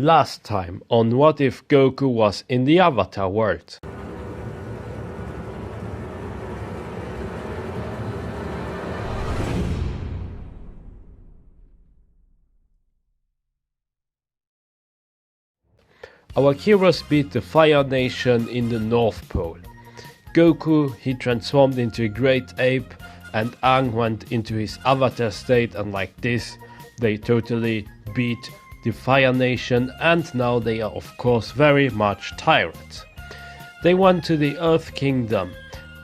Last time on What If Goku Was in the Avatar World. Our heroes beat the Fire Nation in the North Pole. Goku, he transformed into a great ape, and Aang went into his avatar state, and like this they totally beat the Fire Nation, and now they are of course very much tired. They went to the Earth Kingdom,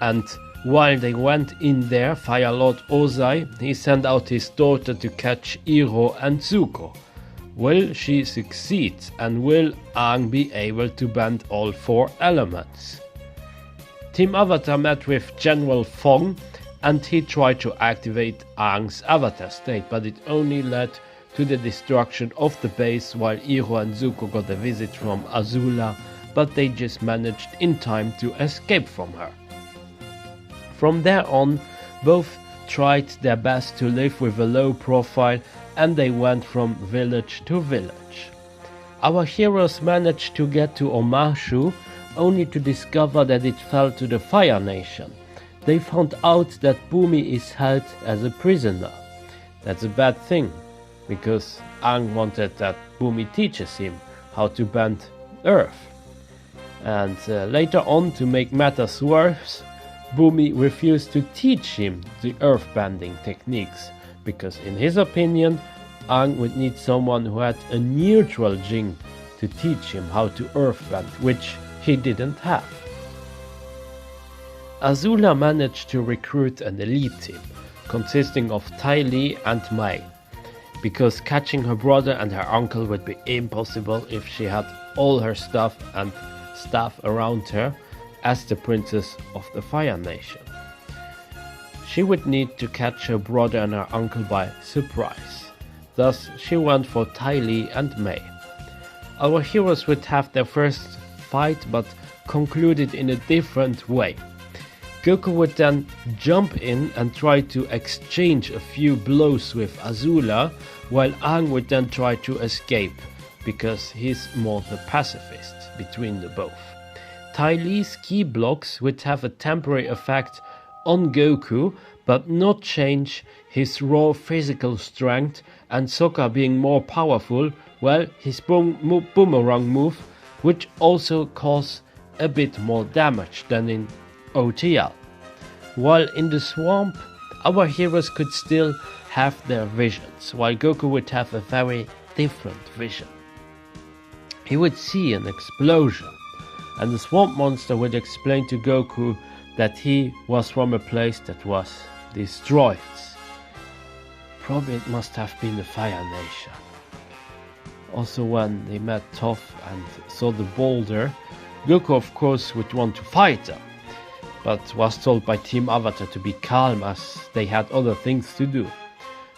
and while they went in there, Fire Lord Ozai, he sent out his daughter to catch Iroh and Zuko. Will she succeed, and will Aang be able to bend all four elements? Team Avatar met with General Fong, and he tried to activate Aang's avatar state, but it only led to the destruction of the base, while Iroh and Zuko got a visit from Azula, but they just managed in time to escape from her. From there on, both tried their best to live with a low profile, and they went from village to village. Our heroes managed to get to Omashu, only to discover that it fell to the Fire Nation. They found out that Bumi is held as a prisoner. That's a bad thing, because Aang wanted that Bumi teaches him how to bend earth. And later on, to make matters worse, Bumi refused to teach him the earthbending techniques, because in his opinion, Aang would need someone who had a neutral Jing to teach him how to earthbend, which he didn't have. Azula managed to recruit an elite team, consisting of Ty Lee and Mai, because catching her brother and her uncle would be impossible if she had all her stuff and staff around her as the princess of the Fire Nation. She would need to catch her brother and her uncle by surprise. Thus, she went for Ty Lee and Mai. Our heroes would have their first fight, but concluded in a different way. Goku would then jump in and try to exchange a few blows with Azula, while Aang would then try to escape, because he's more the pacifist between the both. Ty Lee's key blocks would have a temporary effect on Goku, but not change his raw physical strength, and Sokka being more powerful, well, his boomerang move would also cause a bit more damage than in OTL. While in the swamp, our heroes could still have their visions, while Goku would have a very different vision. He would see an explosion, and the swamp monster would explain to Goku that he was from a place that was destroyed. Probably it must have been the Fire Nation. Also, when they met Toph and saw the boulder, Goku of course would want to fight them, but was told by Team Avatar to be calm as they had other things to do.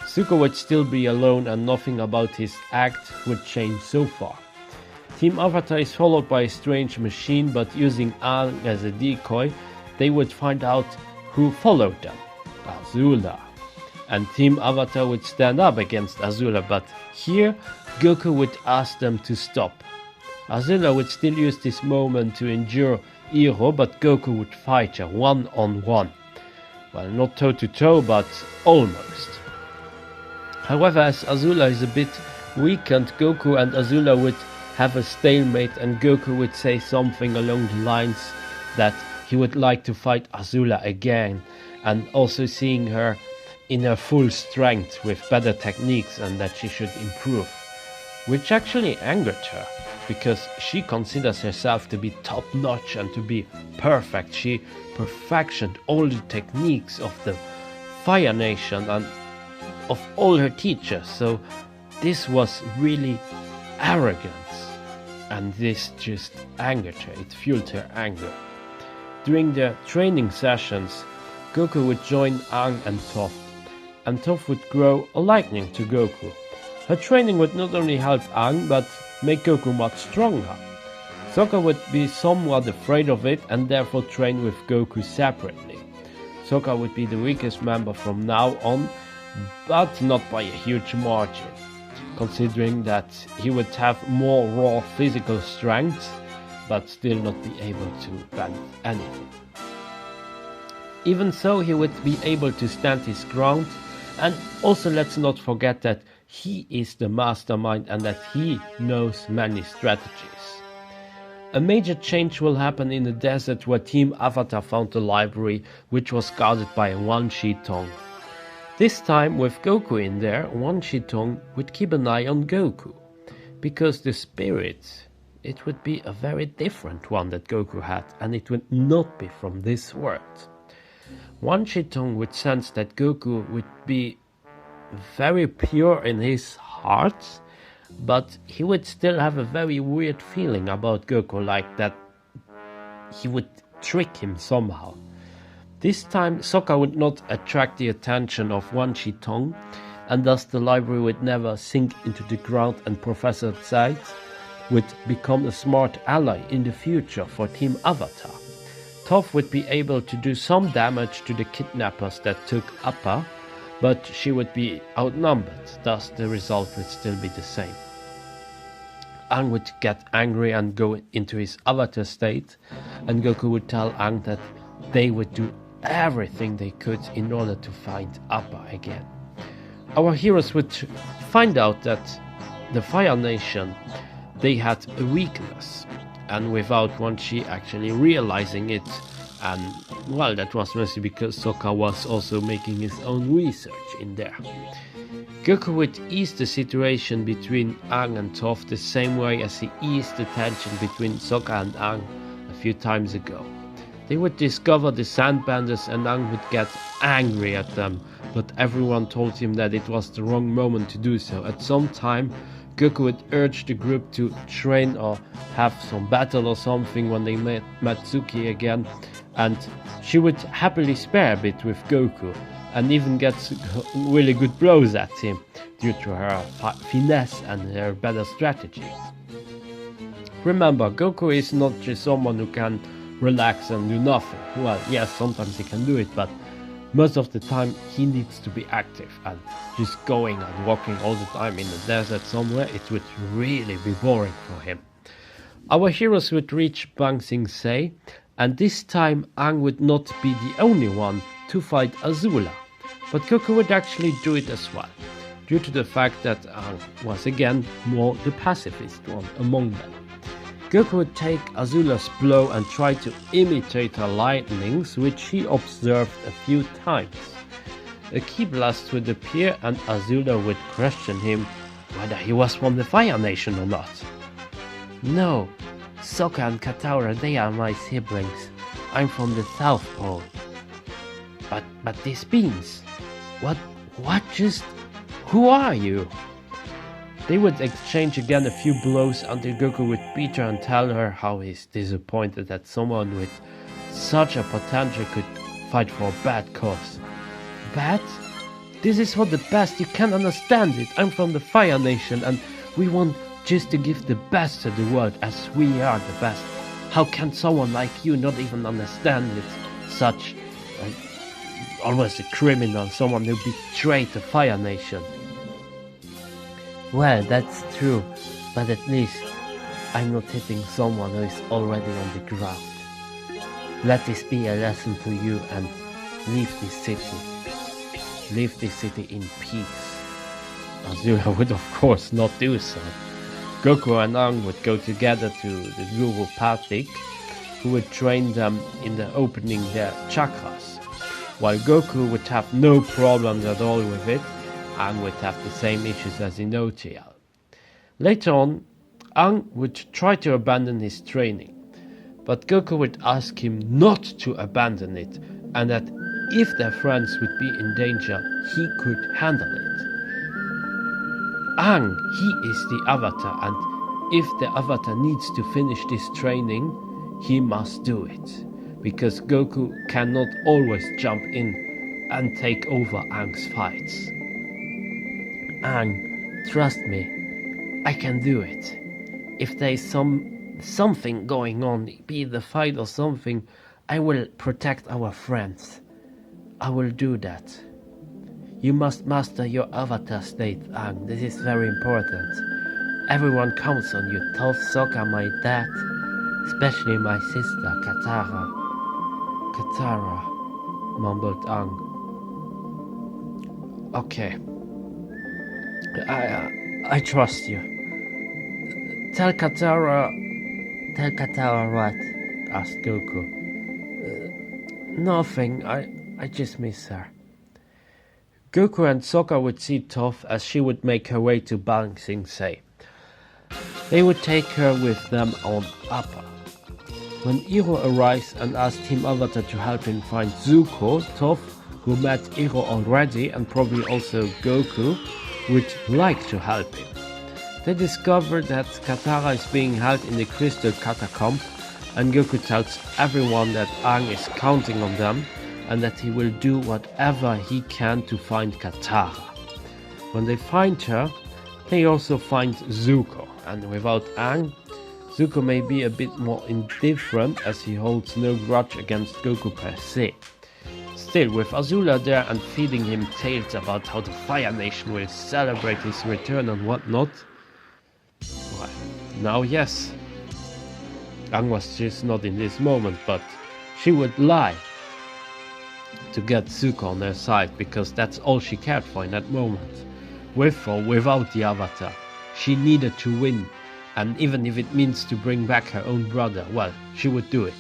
Zuko would still be alone, and nothing about his act would change so far. Team Avatar is followed by a strange machine, but using Aang as a decoy, they would find out who followed them, Azula. And Team Avatar would stand up against Azula, but here Goku would ask them to stop. Azula would still use this moment to endure Iroh, but Goku would fight her one-on-one. Well, not toe-to-toe, but almost. However, as Azula is a bit weakened, Goku and Azula would have a stalemate, and Goku would say something along the lines that he would like to fight Azula again, and also seeing her in her full strength with better techniques, and that she should improve, which actually angered her, because she considers herself to be top-notch and to be perfect. She perfected all the techniques of the Fire Nation and of all her teachers, so this was really arrogance, and this just angered her. It fueled her anger. During the training sessions, Goku would join Aang and Toph, and Toph would grow a liking to Goku. Her training would not only help Aang, but make Goku much stronger. Sokka would be somewhat afraid of it, and therefore train with Goku separately. Sokka would be the weakest member from now on, but not by a huge margin. considering that he would have more raw physical strength, but still not be able to bend anything. Even so, he would be able to stand his ground, and also let's not forget that he is the mastermind and that he knows many strategies. A major change will happen in the desert where Team Avatar found the library, which was guarded by Wan Shi-tong. This time, with Goku in there, Wan Shi-tong would keep an eye on Goku, because the spirit, it would be a very different one that Goku had, and it would not be from this world. Wan Shi-tong would sense that Goku would be very pure in his heart, but he would still have a very weird feeling about Goku, like that he would trick him somehow. This time Sokka would not attract the attention of Wan Shi-tong, and thus the library would never sink into the ground, and Professor Zeit would become a smart ally in the future for Team Avatar. Toph would be able to do some damage to the kidnappers that took Appa, but she would be outnumbered, thus the result would still be the same. Aang would get angry and go into his avatar state, and Goku would tell Aang that they would do everything they could in order to find Appa again. Our heroes would find out that the Fire Nation, they had a weakness, and without Wan Shi actually realizing it, and well, that was mostly because Sokka was also making his own research in there. Goku would ease the situation between Aang and Toph the same way as he eased the tension between Sokka and Aang a few times ago. They would discover the Sandbenders, and Aang would get angry at them, but everyone told him that it was the wrong moment to do so. At some time, Goku would urge the group to train or have some battle or something when they met Matsuki again, and she would happily spare a bit with Goku, and even get really good blows at him due to her finesse and her better strategy. Remember, Goku is not just someone who can relax and do nothing. Well, yes, sometimes he can do it, but most of the time he needs to be active, and just going and walking all the time in the desert somewhere, it would really be boring for him. Our heroes would reach Bang Sing Se, and this time Aang would not be the only one to fight Azula, but Goku would actually do it as well, due to the fact that Aang was again more the pacifist one among them. Goku would take Azula's blow and try to imitate her lightnings, which he observed a few times. A ki blast would appear, and Azula would question him whether he was from the Fire Nation or not. No, Sokka and Kataura, they are my siblings. I'm from the South Pole. But these beans, who are you? They would exchange again a few blows until Goku would beat her and tell her how he's disappointed that someone with such a potential could fight for a bad cause. Bad? This is for the best, you can't understand it. I'm from the Fire Nation, and we want just to give the best to the world as we are the best. How can someone like you not even understand it? Such almost a criminal, someone who betrayed the Fire Nation. Well, that's true, but at least I'm not hitting someone who is already on the ground. Let this be a lesson to you, and leave this city. Leave this city in peace. Azula would of course not do so. Goku and Aang would go together to the Guru Pathik, who would train them in the opening their chakras. While Goku would have no problems at all with it, Aang would have the same issues as in OTL. Later on, Aang would try to abandon his training, but Goku would ask him not to abandon it, and that if their friends would be in danger, he could handle it. Aang, he is the Avatar, and if the Avatar needs to finish this training, he must do it, because Goku cannot always jump in and take over Aang's fights. Aang, trust me, I can do it. If there is something going on, be it a fight or something, I will protect our friends. I will do that. You must master your avatar state, Aang. This is very important. Everyone counts on you. Toph, Sokka, my dad. Especially my sister, Katara. Katara, mumbled Aang. Okay. I trust you. Tell Katara what? Asked Goku. Nothing. I just miss her. Goku and Sokka would see Toph as she would make her way to Bang Sing Se. They would take her with them on Appa. When Iroh arrives and asks Team Avatar to help him find Zuko, Toph, who met Iroh already and probably also Goku, would like to help him. They discover that Katara is being held in the crystal catacomb, and Goku tells everyone that Aang is counting on them and that he will do whatever he can to find Katara. When they find her, they also find Zuko, and without Aang, Zuko may be a bit more indifferent as he holds no grudge against Goku per se. Still, with Azula there and feeding him tales about how the Fire Nation will celebrate his return and whatnot, well, now yes, Aang was just not in this moment, but she would lie to get Zuko on her side because that's all she cared for in that moment. With or without the Avatar, she needed to win, and even if it means to bring back her own brother, well, she would do it.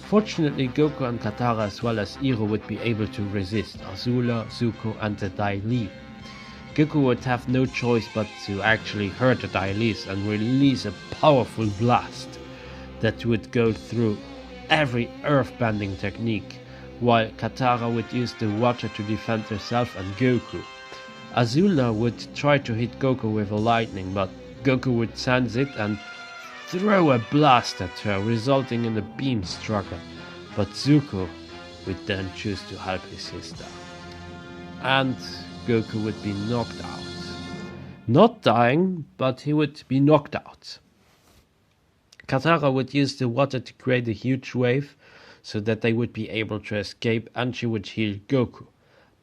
Fortunately, Goku and Katara as well as Iroh would be able to resist Azula, Zuko and the Dai Li. Goku would have no choice but to actually hurt the Dai Lis and release a powerful blast that would go through every earthbending technique, while Katara would use the water to defend herself and Goku. Azula would try to hit Goku with a lightning, but Goku would sense it and throw a blast at her, resulting in a beam struggle, but Zuko would then choose to help his sister. And Goku would be knocked out. Not dying, but he would be knocked out. Katara would use the water to create a huge wave so that they would be able to escape, and she would heal Goku,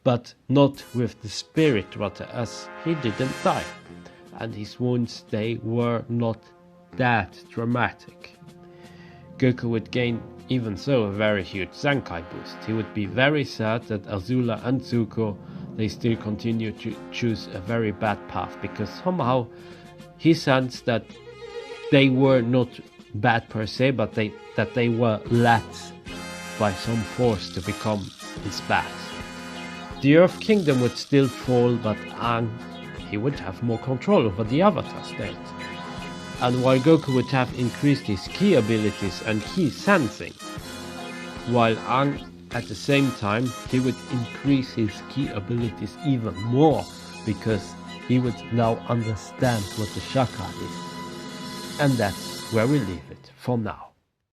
but not with the spirit water as he didn't die, and his wounds, they were not that dramatic. Goku would gain even so a very huge Zenkai boost. He would be very sad that Azula and Zuko, they still continue to choose a very bad path, because somehow he sensed that they were not bad per se, but that they were led by some force to become his bad. The Earth Kingdom would still fall, but Aang, he would have more control over the Avatar state. And while Goku would have increased his ki abilities and ki sensing, while Aang at the same time, he would increase his ki abilities even more, because he would now understand what the chakra is. And that's where we leave it for now.